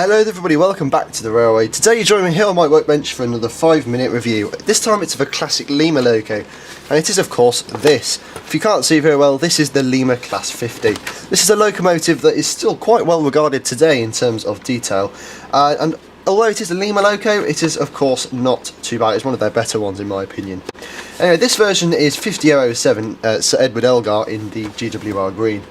Hello everybody, welcome back to the railway. Today you join me here on my workbench for another 5-minute review. This time it's of a classic Lima loco, and it is of course this. If you can't see very well, this is the Lima Class 50. This is a locomotive that is still quite well regarded today in terms of detail, and although it is a Lima loco, it is of course not too bad. It's one of their better ones in my opinion. Anyway, this version is 5007 Sir Edward Elgar in the GWR green.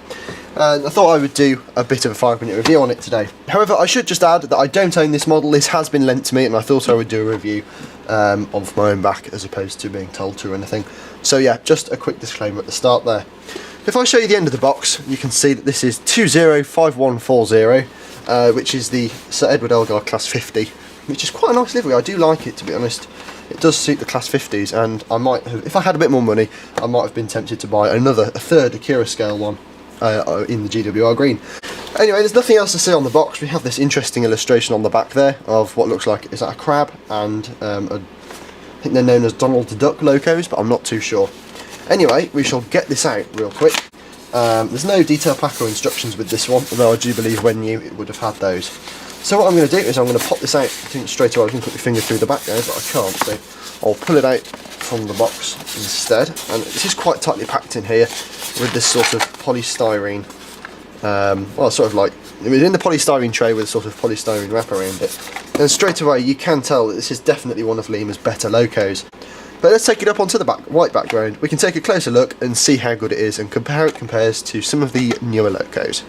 And I thought I would do a bit of a 5-minute review on it today. However, I should just add that I don't own this model. This has been lent to me, and I thought I would do a review of my own back as opposed to being told to or anything. So yeah, just a quick disclaimer at the start there. If I show you the end of the box, you can see that this is 205140, which is the Sir Edward Elgar Class 50, which is quite a nice livery. I do like it, to be honest. It does suit the Class 50s, and I might have, if I had a bit more money, I might have been tempted to buy a third Akira scale one. In the GWR green. Anyway, there's nothing else to say on the box. We have this interesting illustration on the back there of what looks like, is that a crab, and I think they're known as Donald Duck locos, but I'm not too sure. Anyway, we shall get this out real quick. There's no detail pack or instructions with this one, although I do believe when new it would have had those. So what I'm going to do is I'm going to pop this out. I think straight away I can put my finger through the back there, but I can't, so I'll pull it out from the box instead. And this is quite tightly packed in here with this sort of polystyrene, well, sort of like, it was in the polystyrene tray with a sort of polystyrene wrap around it. And straight away you can tell that this is definitely one of Lima's better locos. But let's take it up onto the white background. We can take a closer look and see how good it is and compare how it compares to some of the newer locos.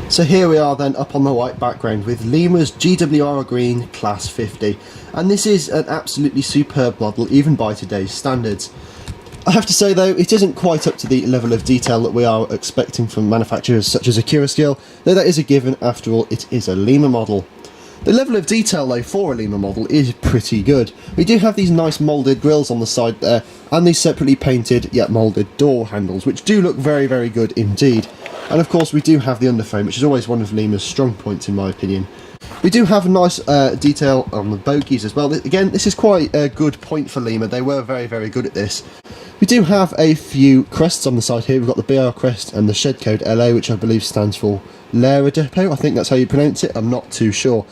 So here we are then up on the white background with Lima's GWR green Class 50, and this is an absolutely superb model even by today's standards. I have to say though, it isn't quite up to the level of detail that we are expecting from manufacturers such as Akira scale, though that is a given. After all, it is a Lima model. The level of detail though for a Lima model is pretty good. We do have these nice moulded grills on the side there, and these separately painted yet moulded door handles, which do look very, very good indeed. And of course we do have the underframe, which is always one of Lima's strong points in my opinion. We do have a nice detail on the bogies as well. Again, this is quite a good point for Lima. They were very, very good at this. We do have a few crests on the side here. We've got the BR crest and the shed code LA, which I believe stands for Legria Depot. I think that's how you pronounce it. I'm not too sure.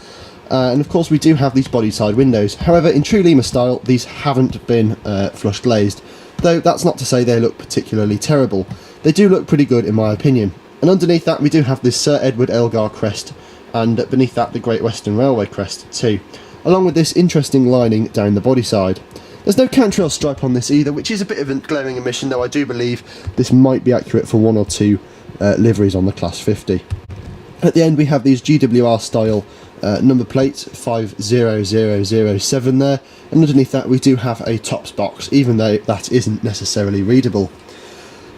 And of course we do have these body side windows. However, in true Lima style, these haven't been flush glazed. Though that's not to say they look particularly terrible. They do look pretty good in my opinion. And underneath that we do have this Sir Edward Elgar crest, and beneath that the Great Western Railway crest too, along with this interesting lining down the body side. There's no cantrail stripe on this either, which is a bit of a glaring omission, though I do believe this might be accurate for one or two liveries on the Class 50. At the end we have these GWR style number plates, 50007 there, and underneath that we do have a tops box, even though that isn't necessarily readable.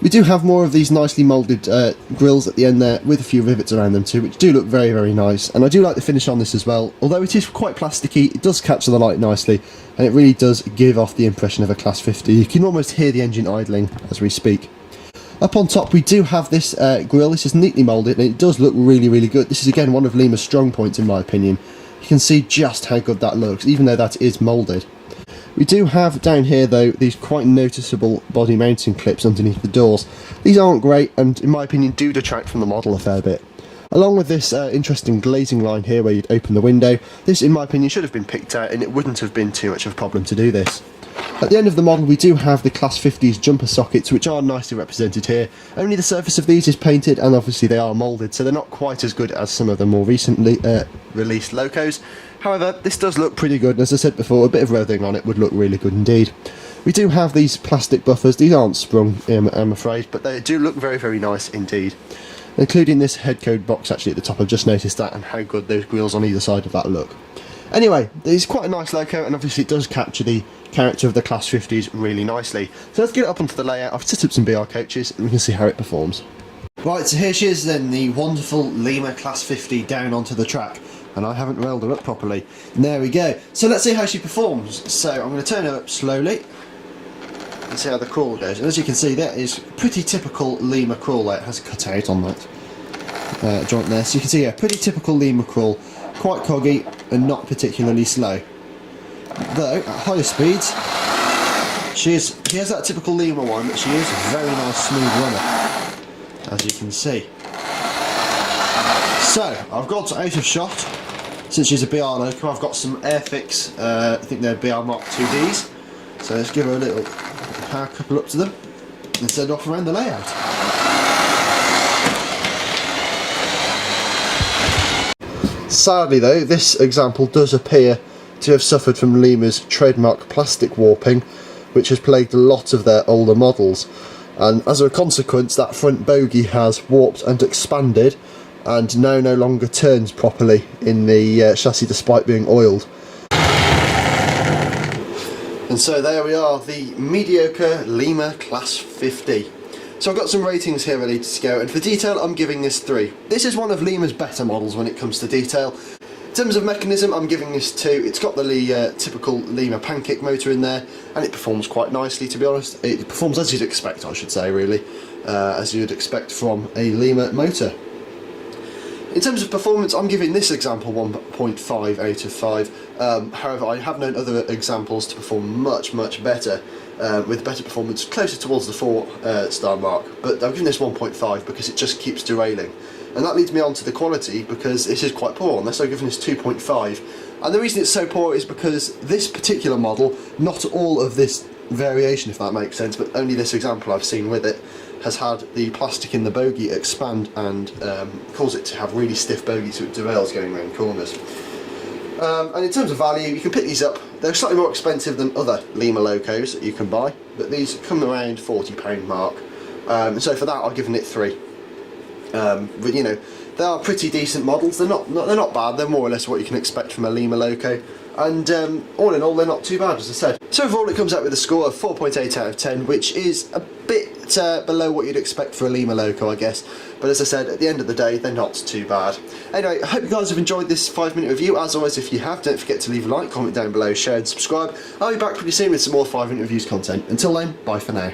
We do have more of these nicely moulded grills at the end there, with a few rivets around them too, which do look very, very nice. And I do like the finish on this as well. Although it is quite plasticky, it does capture the light nicely, and it really does give off the impression of a Class 50. You can almost hear the engine idling as we speak. Up on top we do have this grill. This is neatly moulded, and it does look really, really good. This is again one of Lima's strong points in my opinion. You can see just how good that looks, even though that is moulded. We do have down here though these quite noticeable body mounting clips underneath the doors. These aren't great, and in my opinion do detract from the model a fair bit. Along with this interesting glazing line here where you'd open the window. This in my opinion should have been picked out, and it wouldn't have been too much of a problem to do this. At the end of the model we do have the Class 50's jumper sockets, which are nicely represented here. Only the surface of these is painted, and obviously they are moulded, so they're not quite as good as some of the more recently released locos. However, this does look pretty good, and as I said before, a bit of weathering on it would look really good indeed. We do have these plastic buffers. These aren't sprung, I'm afraid, but they do look very, very nice indeed. Including this head code box actually at the top. I've just noticed that, and how good those grills on either side of that look. Anyway, it's quite a nice loco, and obviously it does capture the character of the Class 50s really nicely. So let's get it up onto the layout. I've set up some BR coaches, and we can see how it performs. Right, so here she is then, the wonderful Lima Class 50 down onto the track. And I haven't railed her up properly. And there we go. So let's see how she performs. So I'm going to turn her up slowly and see how the crawl goes. And as you can see, that is pretty typical Lima crawl there. It has a cutout on that joint there. So you can see, yeah, pretty typical Lima crawl. Quite coggy and not particularly slow. Though, at higher speeds, she has that typical Lima one, but she is a very nice smooth runner, as you can see. So, I've got out of shot, since she's a BR loco, I've got some Airfix, I think they're BR Mark 2Ds. So let's give her a little power couple up to them and send off around the layout. Sadly though, this example does appear to have suffered from Lima's trademark plastic warping, which has plagued a lot of their older models. And as a consequence, that front bogie has warped and expanded and now no longer turns properly in the chassis despite being oiled. And so there we are, the mediocre Lima Class 50. So I've got some ratings here ready to go, and for detail I'm giving this 3. This is one of Lima's better models when it comes to detail. In terms of mechanism, I'm giving this 2. It's got the typical Lima pancake motor in there, and it performs quite nicely, to be honest. It performs as you'd expect, I should say, really, as you'd expect from a Lima motor. In terms of performance, I'm giving this example 1.5 out of 5. However, I have known other examples to perform much, much better, with better performance closer towards the 4-star mark. But I'm giving this 1.5 because it just keeps derailing. And that leads me on to the quality, because this is quite poor on this. I'm giving this 2.5. And the reason it's so poor is because this particular model, not all of this variation, if that makes sense, but only this example I've seen with it, has had the plastic in the bogie expand and cause it to have really stiff bogie, so it derails going around corners. And in terms of value, you can pick these up. They're slightly more expensive than other Lima locos that you can buy, but these come around £40 mark. So for that, I've given it 3. But you know, they are pretty decent models. They're not bad. They're more or less what you can expect from a Lima loco. And all in all, they're not too bad, as I said. So overall, it comes out with a score of 4.8 out of 10, which is a bit below what you'd expect for a Lima loco, I guess. But as I said, at the end of the day, they're not too bad. Anyway, I hope you guys have enjoyed this 5-minute review. As always, if you have, don't forget to leave a like, comment down below, share and subscribe. I'll be back pretty soon with some more 5-minute reviews content. Until then, bye for now.